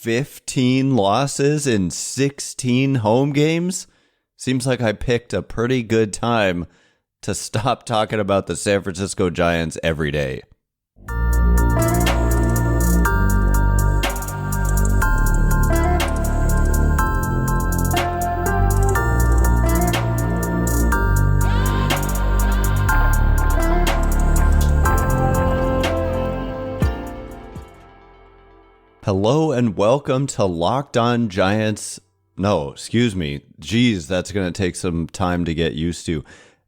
15 losses in 16 home games? Seems like I picked a pretty good time to stop talking about the San Francisco Giants every day. Hello and welcome to Locked On Giants. No, excuse me. Geez, that's going to take some time to get used to.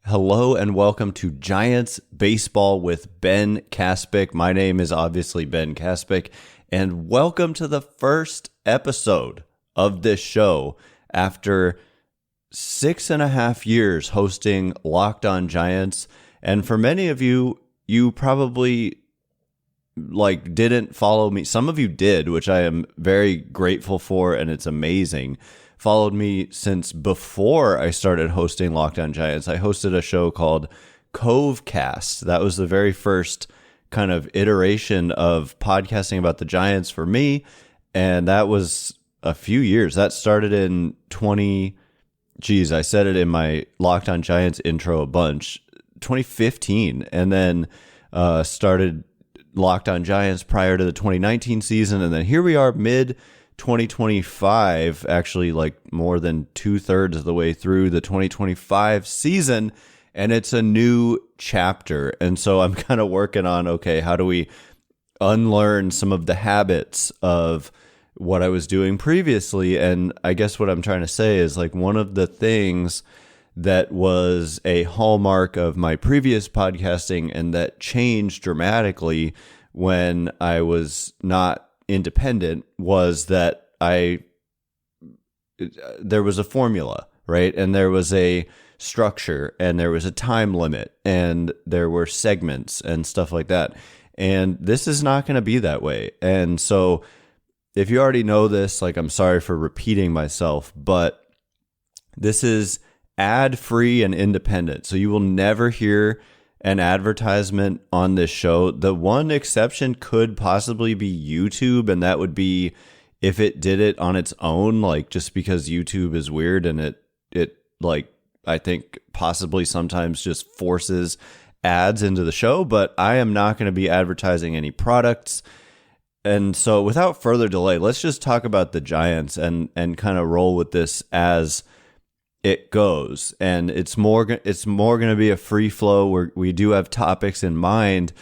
Hello and welcome to Giants Baseball with Ben Kaspick. My name is obviously Ben Kaspick, and welcome to the first episode of this show after 6.5 years hosting Locked On Giants. And for many of you, you probably didn't follow me. Some of you did, which I am very grateful for, and it's amazing. Followed me since before I started hosting Locked On Giants. I hosted a show called Cast. That was the very first kind of iteration of podcasting about the Giants for me, and that was a few years. That started in I said it in my Locked On Giants intro a bunch, 2015, and then started Locked On Giants prior to the 2019 season, and then here we are mid 2025, actually like more than 2/3 of the way through the 2025 season, and it's a new chapter. And so I'm kind of working on, okay, how do we unlearn some of the habits of what I was doing previously? And I guess what I'm trying to say is, like, one of the things that was a hallmark of my previous podcasting and that changed dramatically when I was not independent was that there was a formula, right? And there was a structure and there was a time limit and there were segments and stuff like that. And this is not going to be that way. And so if you already know this, like, I'm sorry for repeating myself, but this is ad-free and independent. So you will never hear an advertisement on this show. The one exception could possibly be YouTube, and that would be if it did it on its own, like, just because YouTube is weird and it I think possibly sometimes just forces ads into the show. But I am not going to be advertising any products. And so without further delay, let's just talk about the Giants and kind of roll with this as it goes. And it's more going to be a free flow where we do have topics in mind,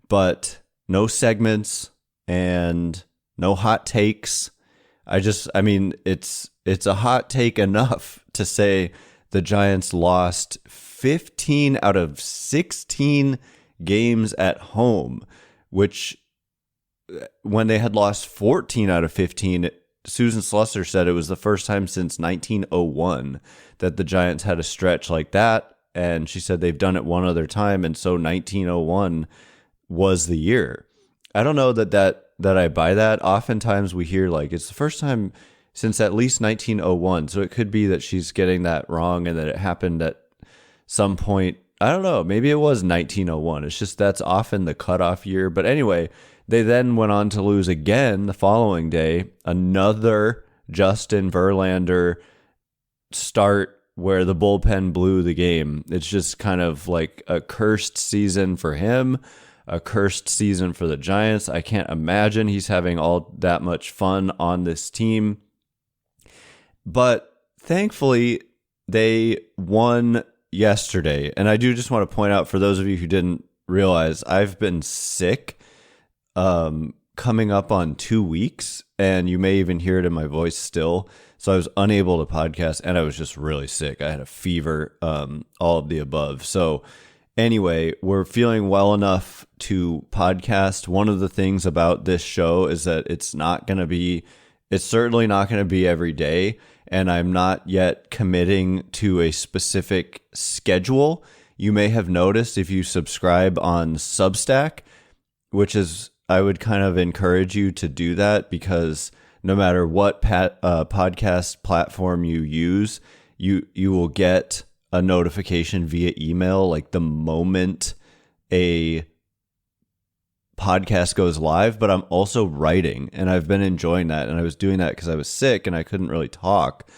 but no segments and no hot takes. I mean, it's a hot take enough to say the Giants lost 15 out of 16 games at home, which when they had lost 14 out of 15, Susan Slusser said it was the first time since 1901 that the Giants had a stretch like that. And she said they've done it one other time. And so 1901 was the year. I don't know that I buy that. Oftentimes we hear, like, it's the first time since at least 1901. So it could be that she's getting that wrong and that it happened at some point. I don't know. Maybe it was 1901. It's just that's often the cutoff year. But anyway, they then went on to lose again the following day. Another Justin Verlander start where the bullpen blew the game. It's just kind of like a cursed season for him, a cursed season for the Giants. I can't imagine he's having all that much fun on this team. But thankfully, they won yesterday. And I do just want to point out, for those of you who didn't realize, I've been sick coming up on 2 weeks, and you may even hear it in my voice still. So I was unable to podcast, and I was just really sick. I had a fever, all of the above. So anyway, we're feeling well enough to podcast. One of the things about this show is that it's certainly not going to be every day, and I'm not yet committing to a specific schedule. You may have noticed if you subscribe on Substack, which is, I would kind of encourage you to do that, because no matter what podcast platform you use, you will get a notification via email, like the moment a podcast goes live, but I'm also writing, and I've been enjoying that. And I was doing that because I was sick and I couldn't really talk.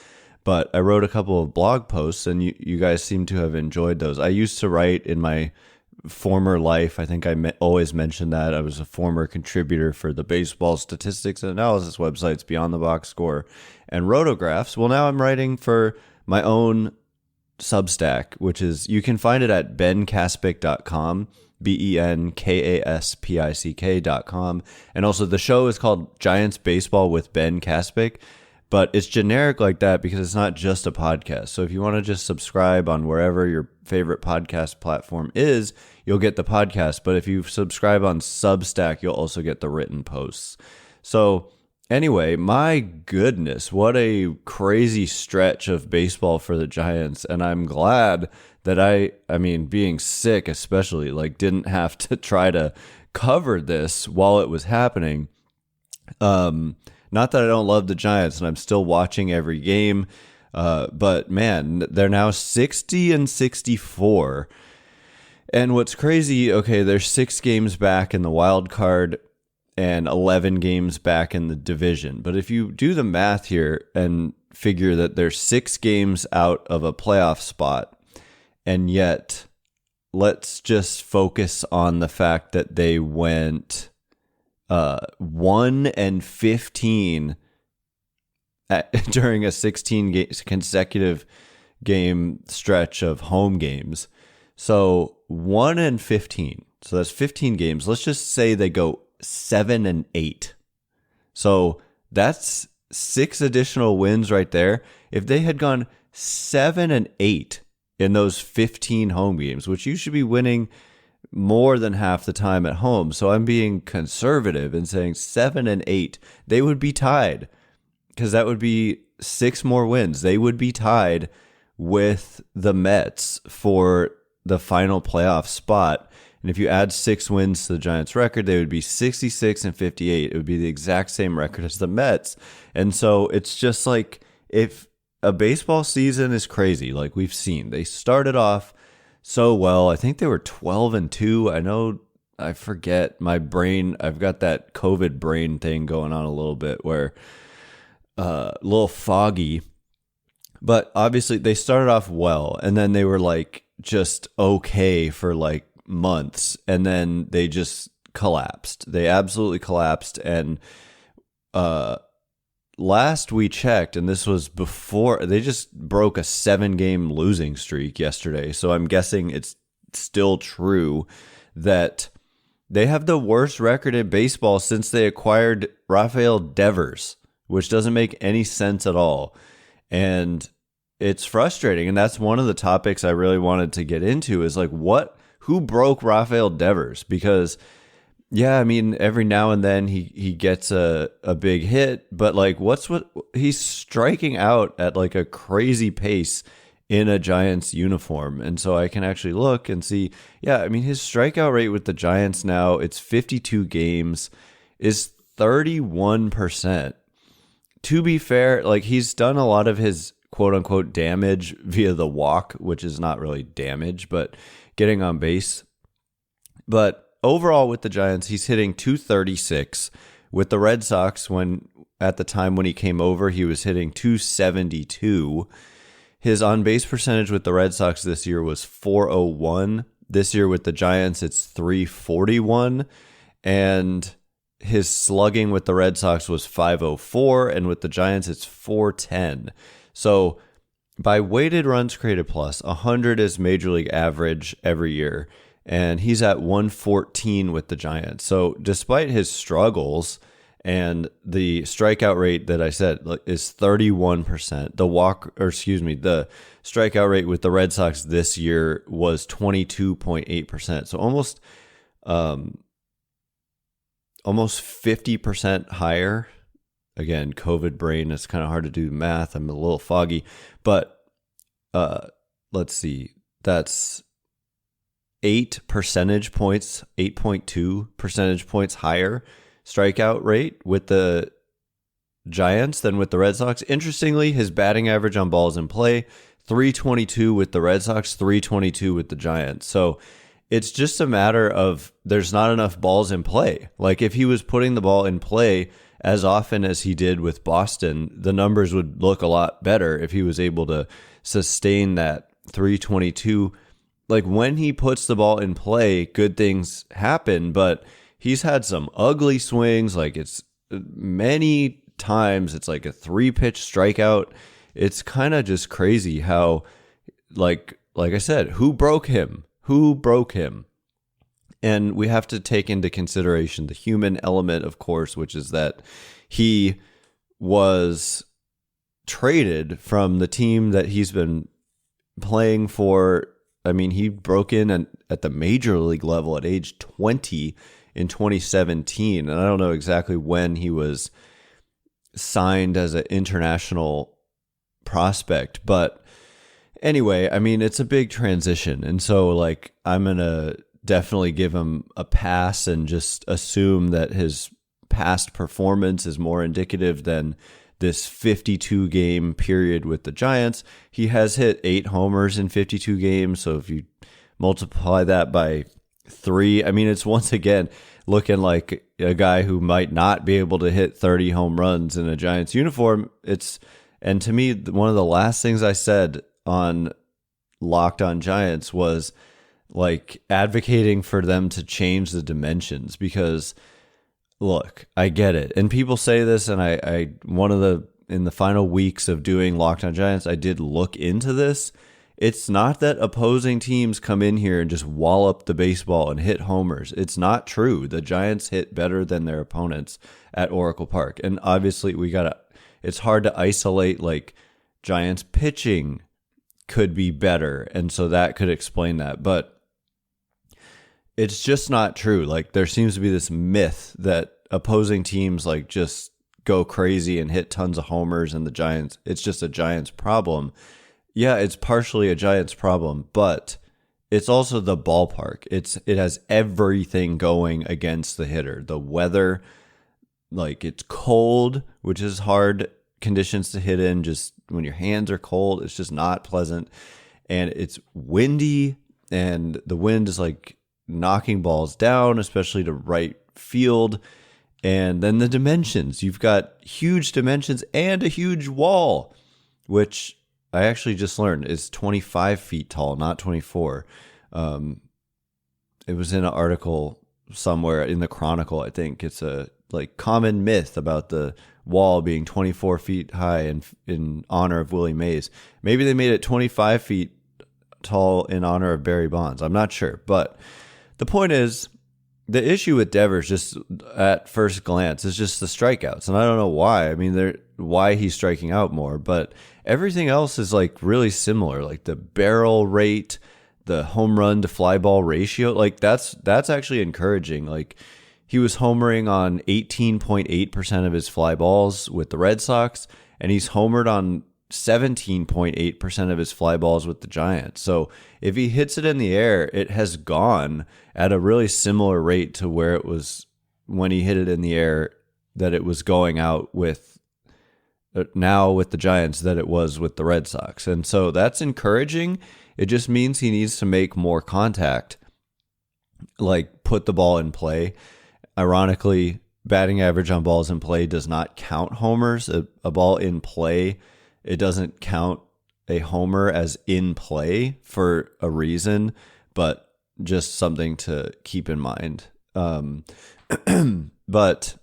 But I wrote a couple of blog posts, and you guys seem to have enjoyed those. I used to write in my former life. I think I always mentioned that. I was a former contributor for the baseball statistics and analysis websites Beyond the Box Score and Rotographs. Well, now I'm writing for my own Substack, which is, you can find it at benkaspick.com, benkaspick.com. And also the show is called Giants Baseball with Ben Kaspick. But it's generic like that because it's not just a podcast. So if you want to just subscribe on wherever your favorite podcast platform is, you'll get the podcast. But if you subscribe on Substack, you'll also get the written posts. So anyway, my goodness, what a crazy stretch of baseball for the Giants. And I'm glad that I mean, being sick especially, like, didn't have to try to cover this while it was happening. Not that I don't love the Giants, and I'm still watching every game, but man, they're now 60-64. And what's crazy, okay, they're 6 games back in the wild card and 11 games back in the division. But if you do the math here and figure that they're 6 games out of a playoff spot, and yet let's just focus on the fact that they went 1-15 during a 16 consecutive game stretch of home games. So 1-15. So that's 15 games. Let's just say they go 7-8. So that's 6 additional wins right there. If they had gone 7-8 in those 15 home games, which you should be winning more than half the time at home. So I'm being conservative and saying 7-8. They would be tied, because that would be 6 more wins. They would be tied with the Mets for the final playoff spot. And if you add 6 wins to the Giants' record, they would be 66-58. It would be the exact same record as the Mets. And so it's just like, if a baseball season is crazy, like we've seen, they started off so well. I think they were 12-2. I know, I forget, my brain, I've got that COVID brain thing going on a little bit where a little foggy. But obviously they started off well, and then they were like just okay for like months, and then they just collapsed. They absolutely collapsed. And last we checked, and this was before, they just broke a 7-game losing streak yesterday. So I'm guessing it's still true that they have the worst record in baseball since they acquired Rafael Devers, which doesn't make any sense at all. And it's frustrating. And that's one of the topics I really wanted to get into, is like, who broke Rafael Devers? Because yeah, I mean, every now and then he gets a big hit, but like, he's striking out at like a crazy pace in a Giants uniform. And so I can actually look and see, yeah, I mean, his strikeout rate with the Giants now, it's 52 games, is 31%. To be fair, like, he's done a lot of his quote unquote damage via the walk, which is not really damage, but getting on base. But overall with the Giants, he's hitting .236. With the Red Sox, at the time when he came over, he was hitting .272. His on-base percentage with the Red Sox this year was .401. This year with the Giants, it's .341. And his slugging with the Red Sox was .504, and with the Giants, it's .410. So by weighted runs created plus, 100 is Major League average every year. And he's at 114 with the Giants. So despite his struggles, and the strikeout rate that I said is 31%, the strikeout rate with the Red Sox this year was 22.8%. So almost 50% higher. Again, COVID brain, it's kind of hard to do math. I'm a little foggy, but let's see. That's 8 percentage points, 8.2 percentage points higher strikeout rate with the Giants than with the Red Sox. Interestingly, his batting average on balls in play, .322 with the Red Sox, .322 with the Giants. So It's just a matter of there's not enough balls in play. Like if he was putting the ball in play as often as he did with Boston, the numbers would look a lot better if he was able to sustain that 322. Like when he puts the ball in play, good things happen, but he's had some ugly swings. Like it's many times it's like a 3-pitch strikeout. It's kind of just crazy how, like I said, who broke him? Who broke him? And we have to take into consideration the human element, of course, which is that he was traded from the team that he's been playing for. I mean, he broke in at the major league level at age 20 in 2017. And I don't know exactly when he was signed as an international prospect, but anyway, I mean, it's a big transition. And so, like, I'm going to definitely give him a pass and just assume that his past performance is more indicative than this 52-game period with the Giants. He has hit 8 homers in 52 games. So if you multiply that by 3, I mean, it's once again looking like a guy who might not be able to hit 30 home runs in a Giants uniform. And to me, one of the last things I said on Locked On Giants was like advocating for them to change the dimensions, because look, I get it. And people say this, and in the final weeks of doing Locked On Giants, I did look into this. It's not that opposing teams come in here and just wallop the baseball and hit homers. It's not true. The Giants hit better than their opponents at Oracle Park. And obviously it's hard to isolate, like, Giants pitching could be better, and so that could explain that. But it's just not true. Like, there seems to be this myth that opposing teams like just go crazy and hit tons of homers, and it's just a Giants problem. Yeah, it's partially a Giants problem, but it's also the ballpark. It has everything going against the hitter. The weather, like, it's cold, which is hard conditions to hit in. Just when your hands are cold, it's just not pleasant. And it's windy, and the wind is like knocking balls down, especially to right field. And then the dimensions. You've got huge dimensions and a huge wall, which I actually just learned is 25 feet tall, not 24. It was in an article somewhere in the Chronicle. I think it's a like common myth about the wall being 24 feet high in honor of Willie Mays. Maybe they made it 25 feet tall in honor of Barry Bonds. I'm not sure. But the point is, the issue with Devers, just at first glance, is just the strikeouts. And I don't know why. I mean, why he's striking out more, but everything else is like really similar. Like the barrel rate, the home run to fly ball ratio, like that's actually encouraging. Like, he was homering on 18.8% of his fly balls with the Red Sox, and he's homered on 17.8% of his fly balls with the Giants. So if he hits it in the air, it has gone at a really similar rate to where it was when he hit it in the air, that it was going out with now with the Giants, that it was with the Red Sox. And so that's encouraging. It just means he needs to make more contact, like put the ball in play. Ironically, batting average on balls in play does not count homers. A ball in play, it doesn't count a homer as in play for a reason, but just something to keep in mind. But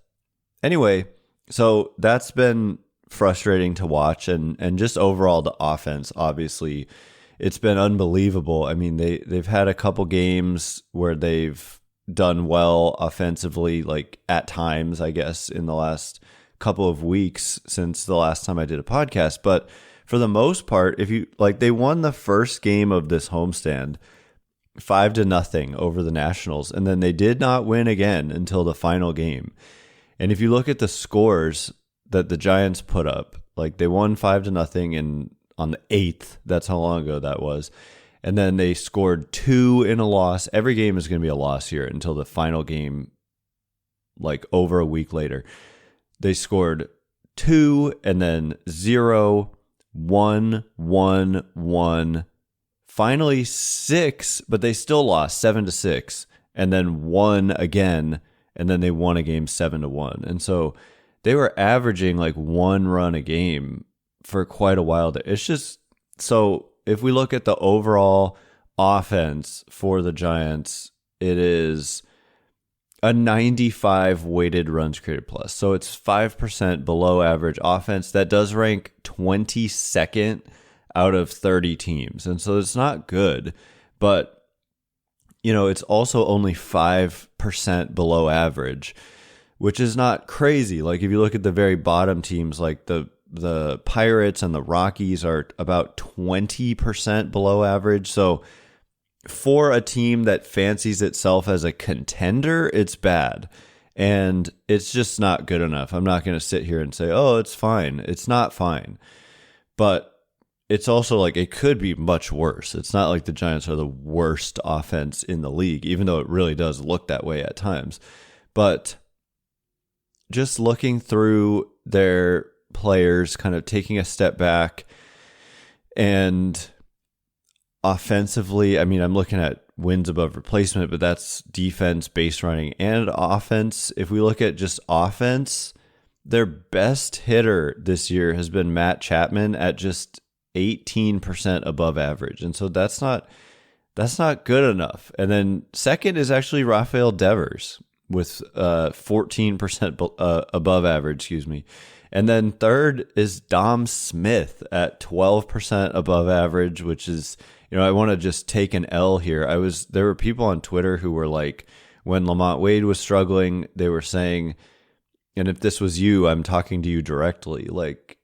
anyway, so that's been frustrating to watch, and just overall the offense, obviously, it's been unbelievable. I mean, they've had a couple games where they've done well offensively, like at times, I guess, in the last couple of weeks since the last time I did a podcast. But for the most part, if you like, they won the first game of this homestand 5-0 over the Nationals, and then they did not win again until the final game. And if you look at the scores that the Giants put up, like they won 5-0 on the 8th. That's how long ago that was. And then they scored 2 in a loss. Every game is going to be a loss here until the final game, like over a week later. They scored 2 and then 0, 1, 1, 1, finally 6, but they still lost 7-6, and then won again, and then they won a game 7-1. And so they were averaging like 1 run a game for quite a while. It's just, so if we look at the overall offense for the Giants, it is a 95 weighted runs created plus. So it's 5% below average offense. That does rank 22nd out of 30 teams. And so it's not good, but it's also only 5% below average, which is not crazy. Like if you look at the very bottom teams, like the Pirates and the Rockies are about 20% below average. So for a team that fancies itself as a contender, it's bad. And it's just not good enough. I'm not going to sit here and say, oh, it's fine. It's not fine. But it's also like it could be much worse. It's not like the Giants are the worst offense in the league, even though it really does look that way at times. But just looking through their players, kind of taking a step back, and offensively, I mean, I'm looking at wins above replacement, but that's defense, base running, and offense. If we look at just offense, their best hitter this year has been Matt Chapman at just 18% above average. And so that's not good enough. And then second is actually Rafael Devers with 14% above average, And then third is Dom Smith at 12% above average, which is, I want to just take an L here. There were people on Twitter who were like, when Lamont Wade was struggling, they were saying, and if this was you, I'm talking to you directly, like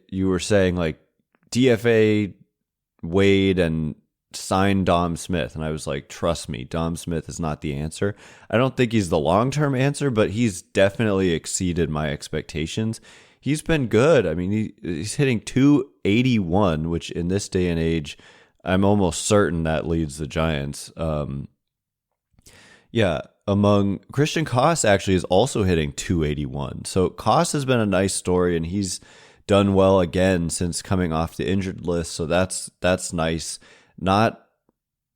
you were saying like DFA Wade and sign Dom Smith. And I was like, trust me, Dom Smith is not the answer. I don't think he's the long-term answer, but he's definitely exceeded my expectations. He's been good. I mean, he's hitting 281, which in this day and age, I'm almost certain that leads the Giants. Among Christian Koss actually is also hitting 281. So Koss has been a nice story, and he's done well again since coming off the injured list. So that's nice. Not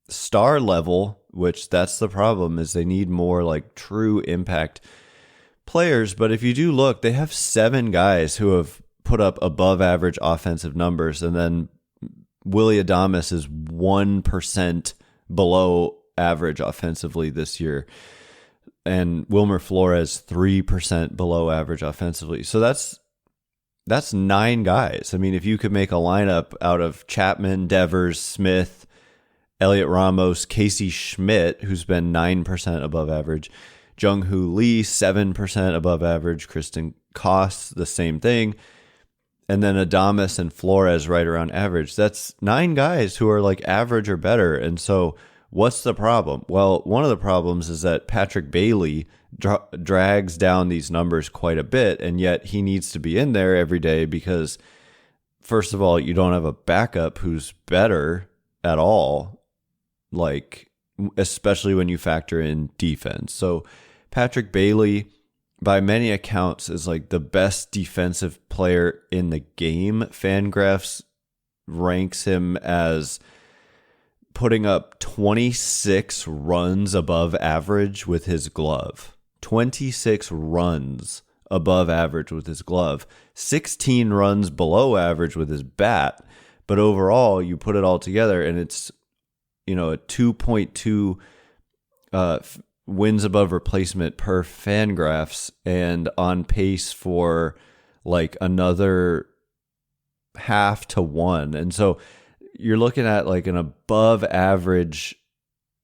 star level, which that's the problem, is they need more like true impact players. But if you do look, they have 7 guys who have put up above average offensive numbers, and then Willie Adames is 1% below average offensively this year, and Wilmer Flores 3% below average offensively. So that's 9 guys. I mean, if you could make a lineup out of Chapman, Devers, Smith, Heliot, Ramos, Casey Schmitt, who's been 9% above average, Jung-Hoo Lee 7% above average, Kristen Koss the same thing, and then Adames and Flores right around average. That's 9 guys who are like average or better. And so what's the problem? Well, one of the problems is that Patrick Bailey drags down these numbers quite a bit, and yet he needs to be in there every day because, first of all, you don't have a backup who's better at all, like especially when you factor in defense. So Patrick Bailey, by many accounts, is like the best defensive player in the game. Fangraphs ranks him as putting up 26 runs above average with his glove. 26 runs above average with his glove. 16 runs below average with his bat. But overall, you put it all together, and it's, a 2.2 wins above replacement per Fangraphs, and on pace for like another 0.5 to 1. And so you're looking at like an above average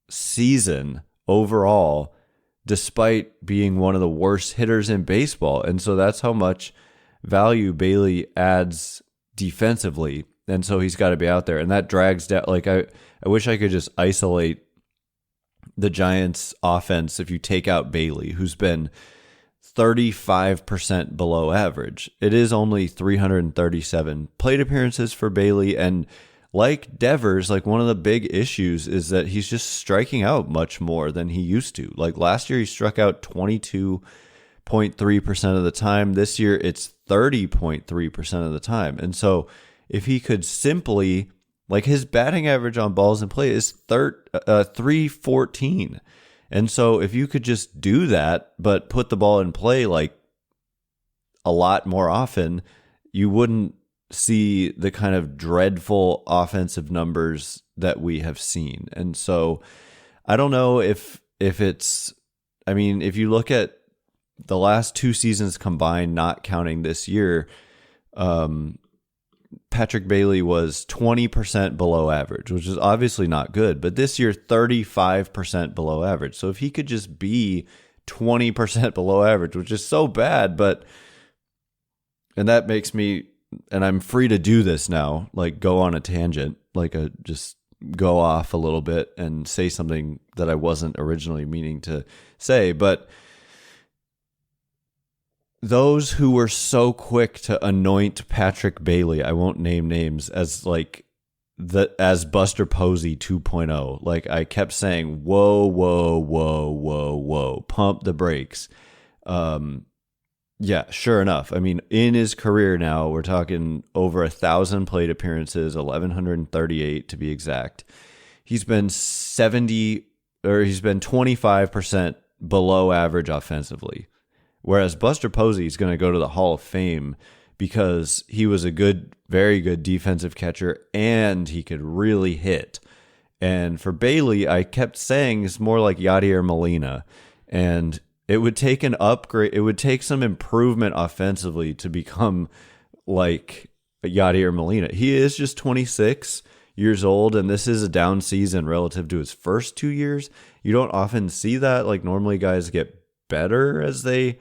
season overall, despite being one of the worst hitters in baseball. And so that's how much value Bailey adds defensively. And so he's got to be out there, and that drags down. Like I wish I could just isolate the Giants offense if you take out Bailey, who's been 35% below average. It is only 337 plate appearances for Bailey, and like Devers, like one of the big issues is that he's just striking out much more than he used to. Like last year he struck out 22.3% of the time. This year it's 30.3% of the time. And so if he could simply Like his batting average on balls in play is 314. And so if you could just do that, but put the ball in play like a lot more often, you wouldn't see the kind of dreadful offensive numbers that we have seen. And so I don't know if it's, I mean, if you look at the last 2 seasons combined, not counting this year, Patrick Bailey was 20% below average, which is obviously not good, but this year 35% below average. So if he could just be 20% below average, which is so bad, and that makes me, and I'm free to do this now, like go on a tangent, just go off a little bit and say something that I wasn't originally meaning to say, but those who were so quick to anoint Patrick Bailey, I won't name names, as as Buster Posey 2.0. Like I kept saying, whoa, whoa, whoa, whoa, whoa, pump the brakes. Yeah, sure enough. I mean, in his career now, we're talking over 1,000 plate appearances, 1,138 to be exact. He's been 25% below average offensively. Whereas Buster Posey is going to go to the Hall of Fame because he was a very good defensive catcher and he could really hit. And for Bailey, I kept saying it's more like Yadier Molina. And it would take an upgrade. It would take some improvement offensively to become like Yadier Molina. He is just 26 years old, and this is a down season relative to his first 2 years. You don't often see that. Like normally guys get better as they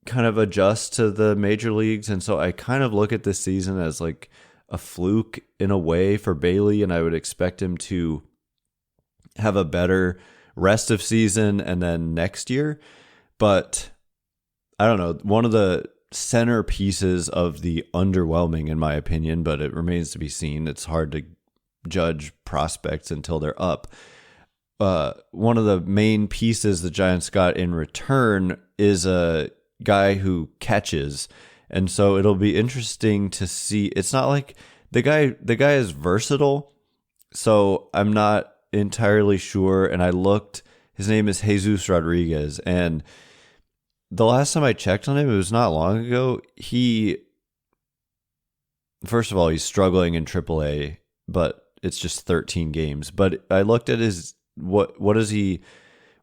kind of adjust to the major leagues. And so I kind of look at this season as like a fluke in a way for Bailey, and I would expect him to have a better rest of season and then next year. But I don't know, one of the centerpieces of the underwhelming, in my opinion, but it remains to be seen. It's hard to judge prospects until they're up. One of the main pieces the Giants got in return is a guy who catches. And so it'll be interesting to see. It's not like the guy is versatile. So I'm not entirely sure. And I looked, his name is Jesus Rodriguez. And the last time I checked on him, it was not long ago. First of all, he's struggling in AAA, but it's just 13 games. But I looked at his, what is he,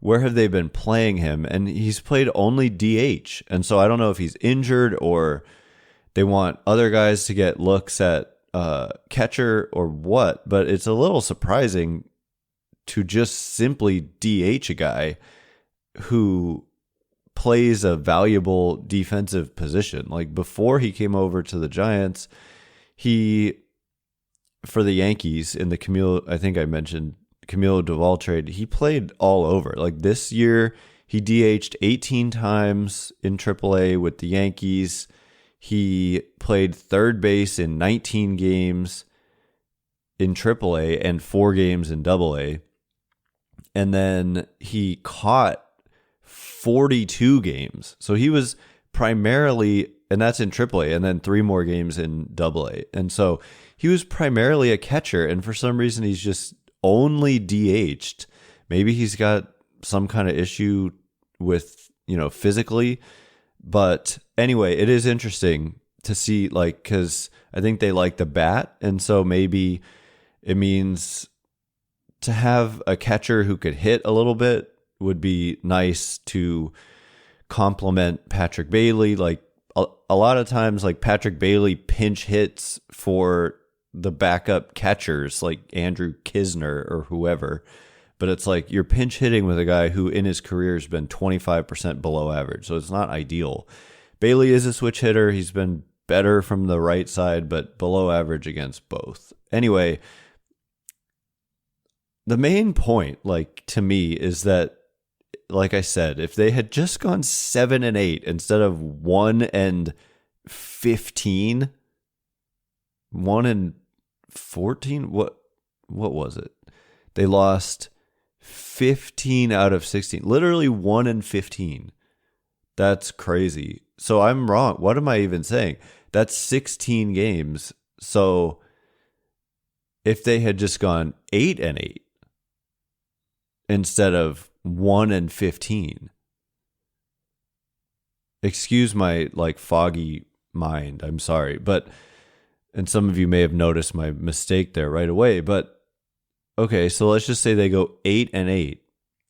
where have they been playing him? And he's played only DH. And so I don't know if he's injured or they want other guys to get looks at catcher or what, but it's a little surprising to just simply DH a guy who plays a valuable defensive position. Like before he came over to the Giants, for the Yankees in the Camilo Doval trade, he played all over. Like this year, he DH'd 18 times in AAA with the Yankees. He played third base in 19 games in AAA and 4 games in AA. And then he caught 42 games. So he was primarily, and that's in AAA, and then 3 more games in AA. And so he was primarily a catcher, and for some reason he's just only DH'd. Maybe he's got some kind of issue with, physically. But anyway, it is interesting to see, like, because I think they like the bat. And so maybe it means to have a catcher who could hit a little bit would be nice to complement Patrick Bailey. Like a lot of times, like Patrick Bailey pinch hits for the backup catchers like Andrew Kisner or whoever. But it's like you're pinch hitting with a guy who in his career has been 25% below average. So it's not ideal. Bailey is a switch hitter. He's been better from the right side, but below average against both. Anyway, the main point, like to me, is that, like I said, if they had just gone 7-8 instead of 1-15, 1-14, what was it? They lost 15 out of 16, literally 1-15. That's crazy. So I'm wrong. What am I even saying? That's 16 games. So if they had just gone 8-8 instead of 1-15. Excuse my foggy mind. I'm sorry, and some of you may have noticed my mistake there right away, but okay, so let's just say they go 8-8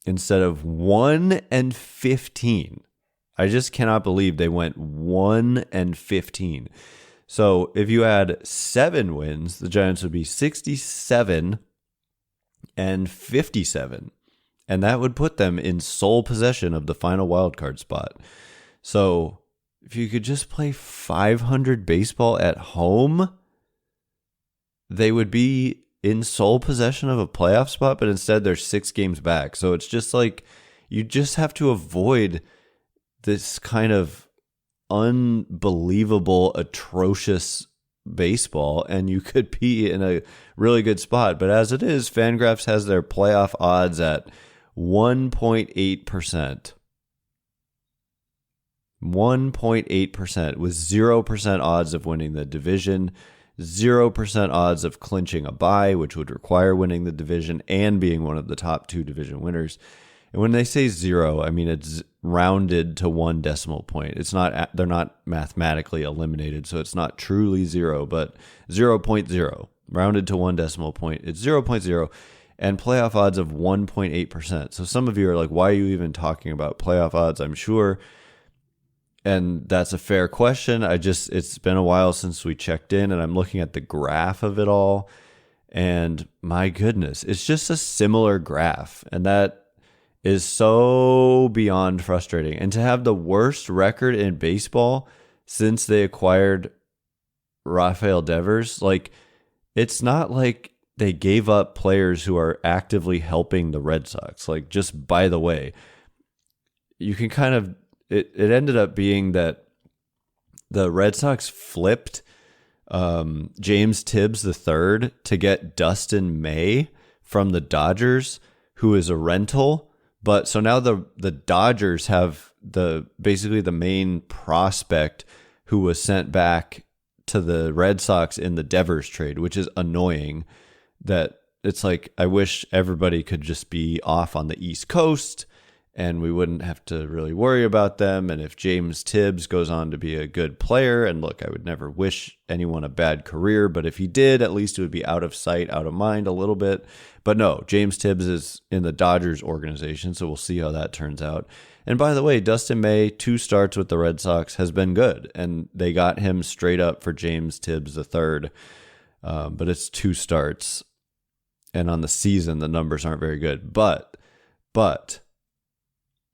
instead of 1-15. I just cannot believe they went 1-15. So if you add 7 wins, the Giants would be 67-57. And that would put them in sole possession of the final wildcard spot. So if you could just play 500 baseball at home, they would be in sole possession of a playoff spot, but instead they're 6 games back. So it's just you just have to avoid this kind of unbelievable, atrocious baseball, and you could be in a really good spot. But as it is, Fangraphs has their playoff odds at 1.8%. 1.8% with 0% odds of winning the division, 0% odds of clinching a bye, which would require winning the division and being one of the top 2 division winners. And when they say 0, I mean it's rounded to 1 decimal point. It's not, they're not mathematically eliminated, so it's not truly 0, but 0.0 rounded to 1 decimal point. It's 0.0 and playoff odds of 1.8%. So some of you are like, why are you even talking about playoff odds? I'm sure. And that's a fair question. It's been a while since we checked in, and I'm looking at the graph of it all. And my goodness, it's just a similar graph. And that is so beyond frustrating. And to have the worst record in baseball since they acquired Rafael Devers, it's not like they gave up players who are actively helping the Red Sox. Just by the way, you can kind of, it ended up being that the Red Sox flipped James Tibbs III to get Dustin May from the Dodgers, who is a rental. But so now the Dodgers have basically the main prospect who was sent back to the Red Sox in the Devers trade, which is annoying. That it's I wish everybody could just be off on the East Coast and we wouldn't have to really worry about them. And if James Tibbs goes on to be a good player, and look, I would never wish anyone a bad career, but if he did, at least it would be out of sight, out of mind a little bit. But no, James Tibbs is in the Dodgers organization, so we'll see how that turns out. And by the way, Dustin May, 2 starts with the Red Sox, has been good, and they got him straight up for James Tibbs III. But it's 2 starts, and on the season, the numbers aren't very good. But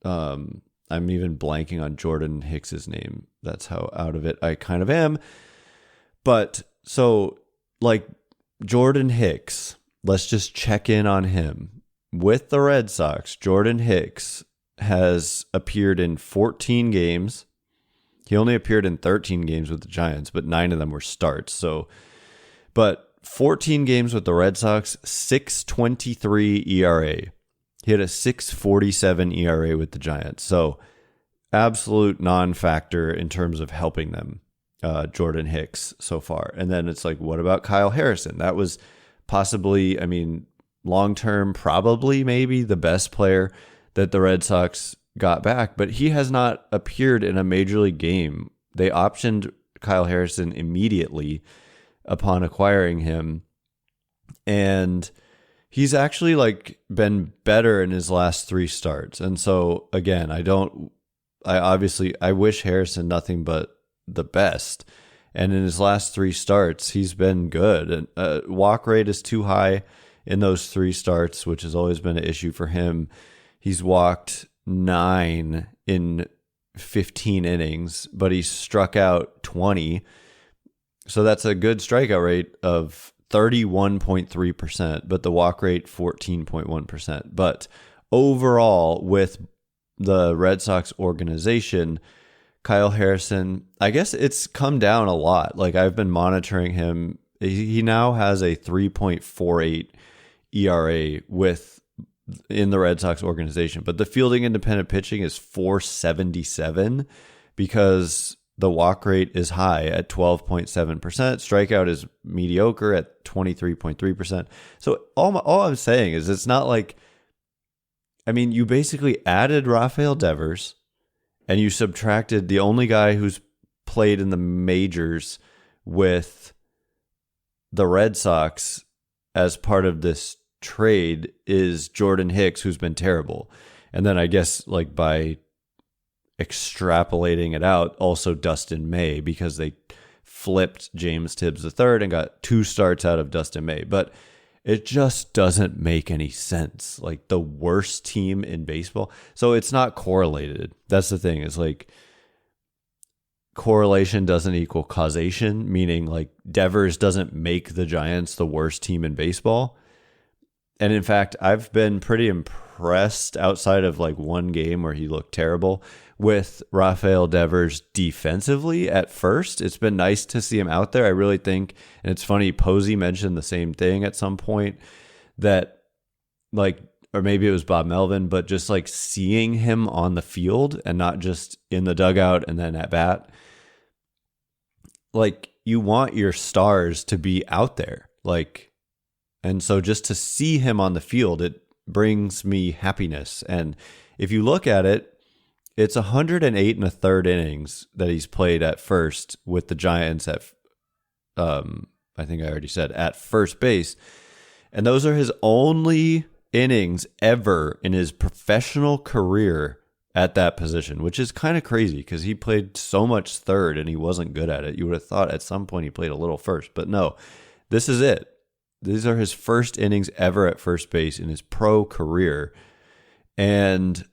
I'm even blanking on Jordan Hicks's name. That's how out of it I kind of am. But so Jordan Hicks, let's just check in on him. With the Red Sox, Jordan Hicks has appeared in 14 games. He only appeared in 13 games with the Giants, but 9 of them were starts. But 14 games with the Red Sox, 6.23 ERA. He had a 6.47 ERA with the Giants. So absolute non-factor in terms of helping them, Jordan Hicks so far. And then it's what about Kyle Harrison? That was possibly, long-term, probably maybe the best player that the Red Sox got back, but he has not appeared in a major league game. They optioned Kyle Harrison immediately upon acquiring him, and he's actually been better in his last 3 starts. And so again, I wish Harrison nothing but the best. And in his last 3 starts, he's been good. And walk rate is too high in those 3 starts, which has always been an issue for him. He's walked 9 in 15 innings, but he struck out 20. So that's a good strikeout rate of 31.3%, but the walk rate 14.1%. But overall, with the Red Sox organization, Kyle Harrison, I guess it's come down a lot. I've been monitoring him. He now has a 3.48 ERA in the Red Sox organization, but the fielding independent pitching is 4.77 because the walk rate is high at 12.7%. Strikeout is mediocre at 23.3%. So all I'm saying is it's not like, I mean, you basically added Rafael Devers and you subtracted the only guy who's played in the majors with the Red Sox as part of this trade is Jordan Hicks, who's been terrible. And then I guess like by extrapolating it out, also Dustin May, because they flipped James Tibbs III and got 2 starts out of Dustin May. But it just doesn't make any sense. Like the worst team in baseball. So it's not correlated. That's the thing. It's like correlation doesn't equal causation, meaning like Devers doesn't make the Giants the worst team in baseball. And in fact, I've been pretty impressed outside of like one game where he looked terrible with Rafael Devers defensively at first. It's been nice to see him out there. I really think, and it's funny, Posey mentioned the same thing at some point that like, or maybe it was Bob Melvin, but just like seeing him on the field and not just in the dugout and then at bat, like you want your stars to be out there. Like, and so just to see him on the field, it brings me happiness. And if you look at it, it's 108 and a third innings that he's played at first with the Giants at, I think I already said, at first base. And those are his only innings ever in his professional career at that position, which is kind of crazy because he played so much third and he wasn't good at it. You would have thought at some point he played a little first, but no, this is it. These are his first innings ever at first base in his pro career. And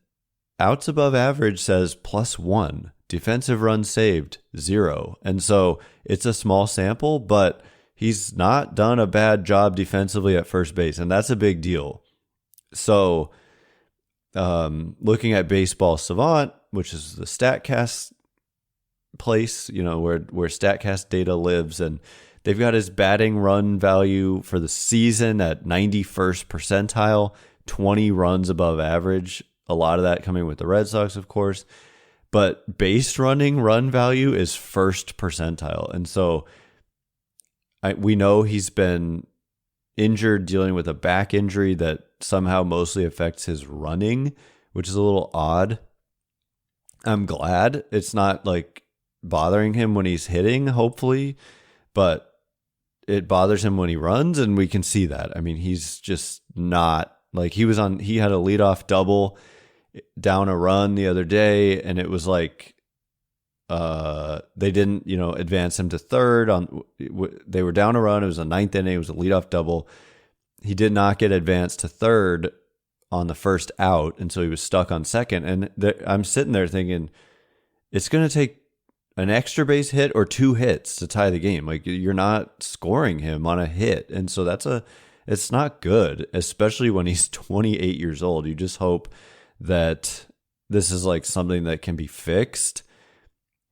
outs above average says +1. Defensive runs saved, 0. And so it's a small sample, but he's not done a bad job defensively at first base. And that's a big deal. So looking at Baseball Savant, which is the StatCast place, you know, where StatCast data lives, and they've got his batting run value for the season at 91st percentile, 20 runs above average. A lot of that coming with the Red Sox, of course. But base running run value is 1st percentile. And so we know he's been injured, dealing with a back injury that somehow mostly affects his running, which is a little odd. I'm glad it's not like bothering him when he's hitting, hopefully, but it bothers him when he runs, and we can see that. I mean, he's just not like he had a leadoff double down a run the other day, and it was like they didn't, advance him to third. They were down a run. It was a 9th inning. It was a leadoff double. He did not get advanced to third on the first out, and so he was stuck on second. And I'm sitting there thinking, it's going to take an extra base hit or 2 hits to tie the game. Like, you're not scoring him on a hit. And so it's not good, especially when he's 28 years old. You just hope that this is like something that can be fixed.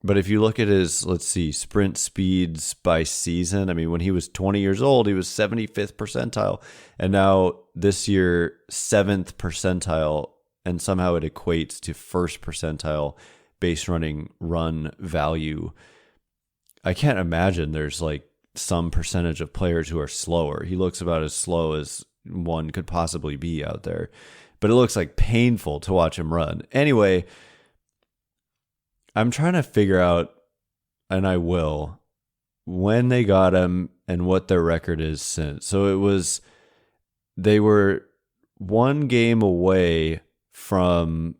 But if you look at his, let's see, sprint speeds by season, I mean, when he was 20 years old, he was 75th percentile. And now this year, 7th percentile. And somehow it equates to 1st percentile base running run value. I can't imagine there's like some percentage of players who are slower. He looks about as slow as one could possibly be out there, but it looks like painful to watch him run. Anyway, I'm trying to figure out, and I will, when they got him and what their record is since. So they were 1 game away from,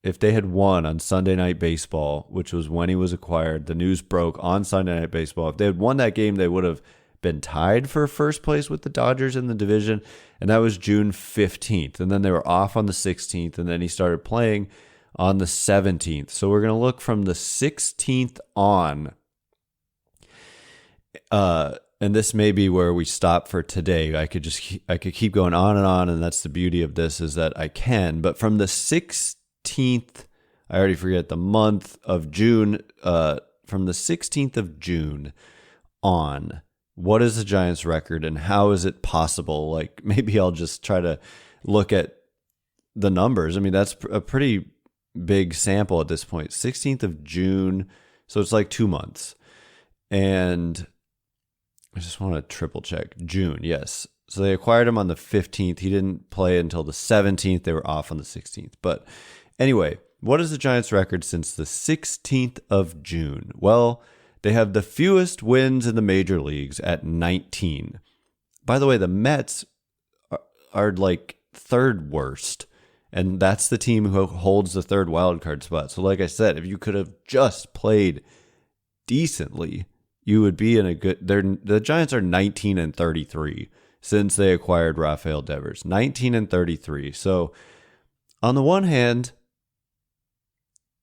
if they had won on Sunday Night Baseball, which was when he was acquired, the news broke on Sunday Night Baseball. If they had won that game, they would have been tied for first place with the Dodgers in the division, and that was June 15th. And then they were off on the 16th, and then he started playing on the 17th. So we're going to look from the 16th on, and this may be where we stop for today. I could keep going on, and that's the beauty of this, is that I can. But from the 16th, I already forget the month of June, from the 16th of June on, what is the Giants record and how is it possible? Like, maybe I'll just try to look at the numbers. I mean, that's a pretty big sample at this point. 16th of June So it's like 2 months. And I just want to triple check. June, yes. So they acquired him on the 15th. He didn't play until the 17th. They were off on the 16th. But anyway, what is the Giants' record since the 16th of June? Well, they have the fewest wins in the major leagues at 19. By the way, the Mets are like third worst. And that's the team who holds the third wildcard spot. So like I said, if you could have just played decently, you would be in a good... The Giants are 19-33 since they acquired Rafael Devers. 19-33. So on the one hand,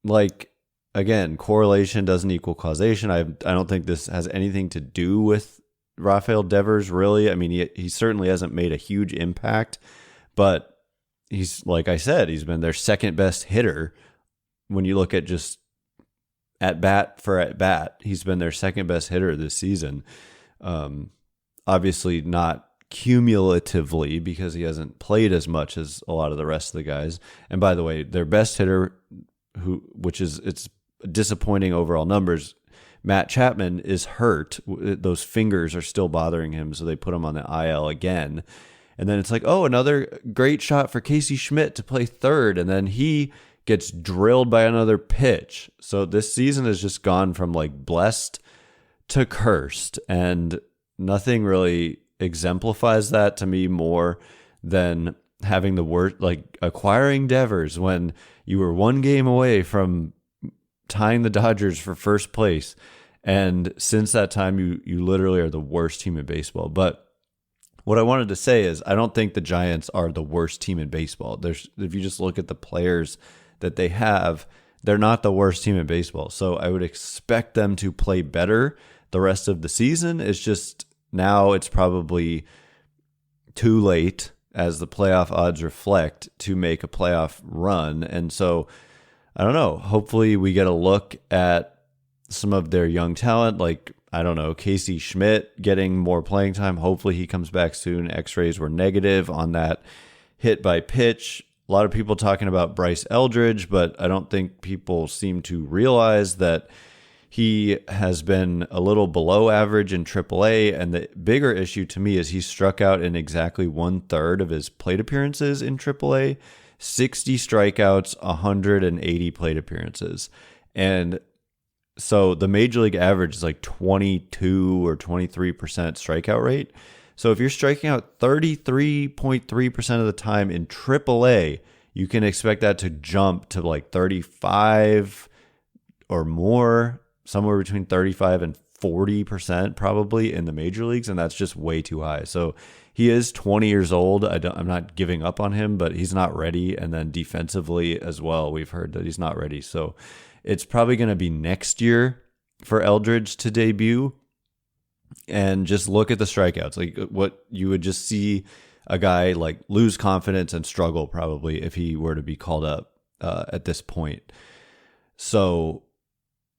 like, again, correlation doesn't equal causation. I don't think this has anything to do with Rafael Devers, really. I mean, he certainly hasn't made a huge impact, but he's, like I said, he's been their second best hitter. When you look at just at bat, he's been their second best hitter this season. Obviously not cumulatively because he hasn't played as much as a lot of the rest of the guys. And by the way, their best hitter, it's disappointing overall numbers, Matt Chapman, is hurt. Those fingers are still bothering him, so they put him on the IL again. And then it's like, oh, another great shot for Casey Schmitt to play third, and then he gets drilled by another pitch. So this season has just gone from like blessed to cursed, and nothing really exemplifies that to me more than having the worst, like acquiring Devers when you were one game away from tying the Dodgers for first place. And since that time, you literally are the worst team in baseball. But what I wanted to say is I don't think the Giants are the worst team in baseball. If you just look at the players that they have, they're not the worst team in baseball. So I would expect them to play better the rest of the season. It's just now it's probably too late, as the playoff odds reflect, to make a playoff run. And so I don't know. Hopefully we get a look at some of their young talent, like, I don't know, Casey Schmitt getting more playing time. Hopefully he comes back soon. X-rays were negative on that hit by pitch. A lot of people talking about Bryce Eldridge, but I don't think people seem to realize that he has been a little below average in AAA. And the bigger issue to me is he struck out in exactly 1/3 of his plate appearances in AAA, 60 strikeouts, 180 plate appearances. And so the major league average is like 22 or 23% strikeout rate. So if you're striking out 33.3% of the time in AAA, you can expect that to jump to like 35 or more, somewhere between 35 and 40% probably in the major leagues. And that's just way too high. So he is 20 years old. I'm not giving up on him, but he's not ready. And then defensively as well, we've heard that he's not ready. So it's probably going to be next year for Eldridge to debut. And just look at the strikeouts. Like, what you would just see a guy like lose confidence and struggle probably if he were to be called up at this point. So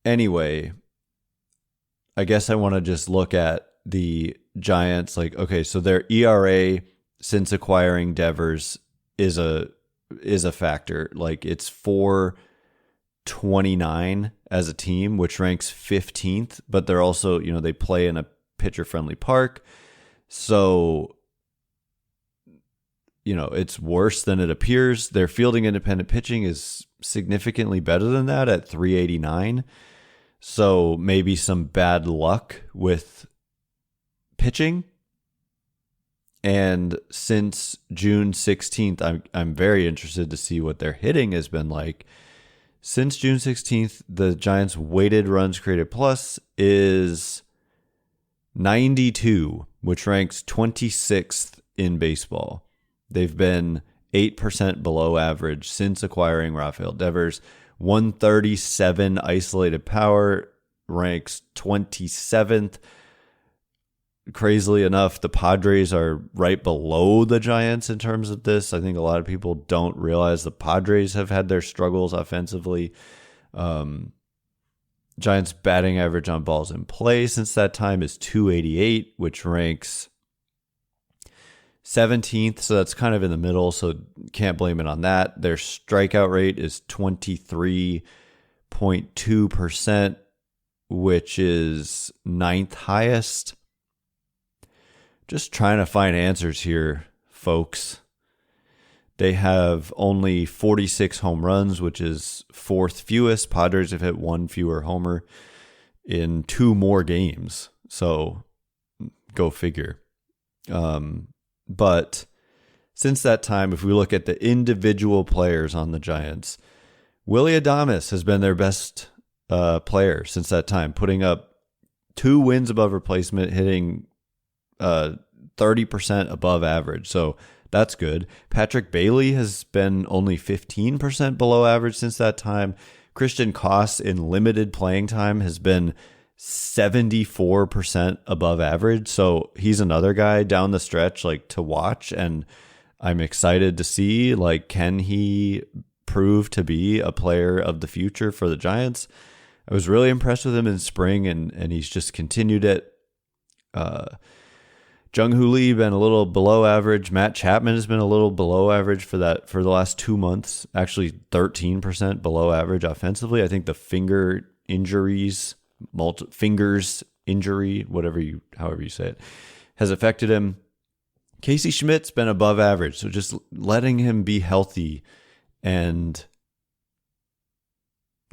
anyway, I guess I want to just look at the Giants. Like, okay, so their ERA since acquiring Devers is a factor. Like, it's 4.29 as a team, which ranks 15th, but they're also, they play in a pitcher-friendly park. So, it's worse than it appears. Their fielding independent pitching is significantly better than that at 389. So maybe some bad luck with pitching. And since June 16th, I'm very interested to see what their hitting has been like. Since June 16th, the Giants' weighted runs created plus is 92, which ranks 26th in baseball. They've been 8% below average since acquiring Rafael Devers. 137 isolated power, ranks 27th. Crazily enough, the Padres are right below the Giants in terms of this. I think a lot of people don't realize the Padres have had their struggles offensively. Giants' batting average on balls in play since that time is 288, which ranks 17th. So that's kind of in the middle, so can't blame it on that. Their strikeout rate is 23.2%, which is ninth highest. Just trying to find answers here, folks. They have only 46 home runs, which is fourth fewest. Padres have hit one fewer homer in 2 more games. So go figure. But since that time, if we look at the individual players on the Giants, Willy Adames has been their best player since that time, putting up 2 wins above replacement, hitting 30% above average. So that's good. Patrick Bailey has been only 15% below average since that time. Christian Koss in limited playing time has been 74% above average. So he's another guy down the stretch like to watch, and I'm excited to see, like, can he prove to be a player of the future for the Giants? I was really impressed with him in spring, and he's just continued it. Jung-Hoo Lee been a little below average. Matt Chapman has been a little below average for the last 2 months. Actually, 13% below average offensively. I think the finger injuries, fingers injury, however you say it, has affected him. Casey Schmitt's been above average, so just letting him be healthy and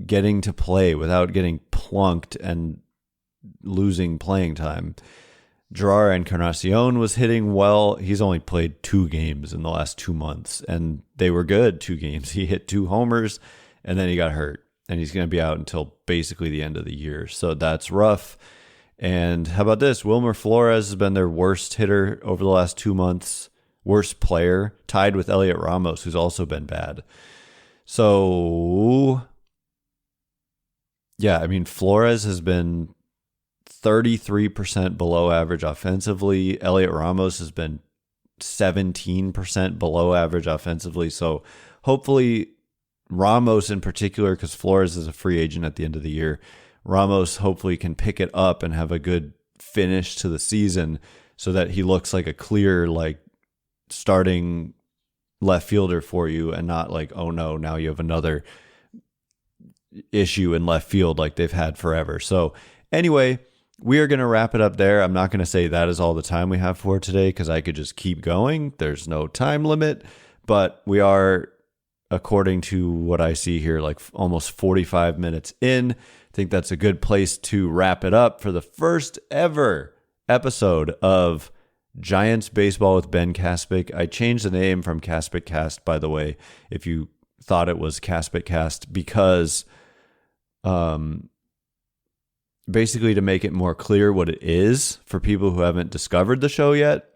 getting to play without getting plunked and losing playing time. Gerard Encarnacion was hitting well. He's only played 2 games in the last 2 months, and they were good 2 games. He hit 2 homers, and then he got hurt, and he's going to be out until basically the end of the year. So that's rough. And how about this? Wilmer Flores has been their worst hitter over the last 2 months, worst player, tied with Heliot Ramos, who's also been bad. So, yeah, I mean, Flores has been 33% below average offensively. Heliot Ramos has been 17% below average offensively. So hopefully Ramos in particular, because Flores is a free agent at the end of the year, Ramos hopefully can pick it up and have a good finish to the season so that he looks like a clear, like, starting left fielder for you, and not like, oh no, now you have another issue in left field like they've had forever. So anyway, we are going to wrap it up there. I'm not going to say that is all the time we have for today, because I could just keep going. There's no time limit, but we are, according to what I see here, like almost 45 minutes in. I think that's a good place to wrap it up for the first ever episode of Giants Baseball with Ben Kaspick. I changed the name from Kaspick Cast, by the way, if you thought it was Kaspick Cast, because basically to make it more clear what it is for people who haven't discovered the show yet.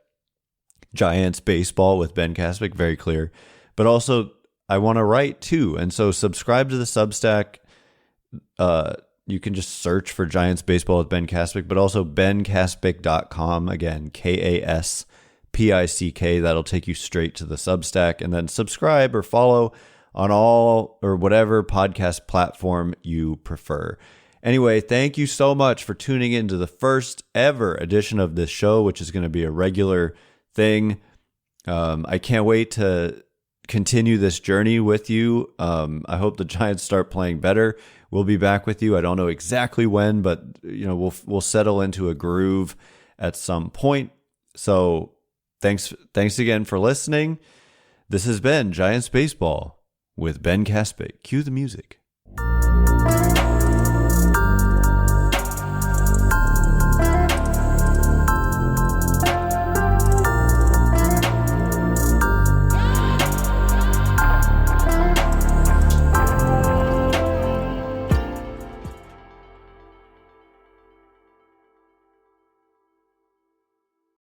Giants Baseball with Ben Kaspick, very clear. But also, I want to write too, and so subscribe to the Substack. You can just search for Giants Baseball with Ben Kaspick, but also benkaspick.com. Again, KASPICK. That'll take you straight to the Substack, and then subscribe or follow on all or whatever podcast platform you prefer. Anyway, thank you so much for tuning in to the first ever edition of this show, which is going to be a regular thing. I can't wait to continue this journey with you. I hope the Giants start playing better. We'll be back with you. I don't know exactly when, but we'll settle into a groove at some point. So thanks again for listening. This has been Giants Baseball with Ben Kaspick. Cue the music.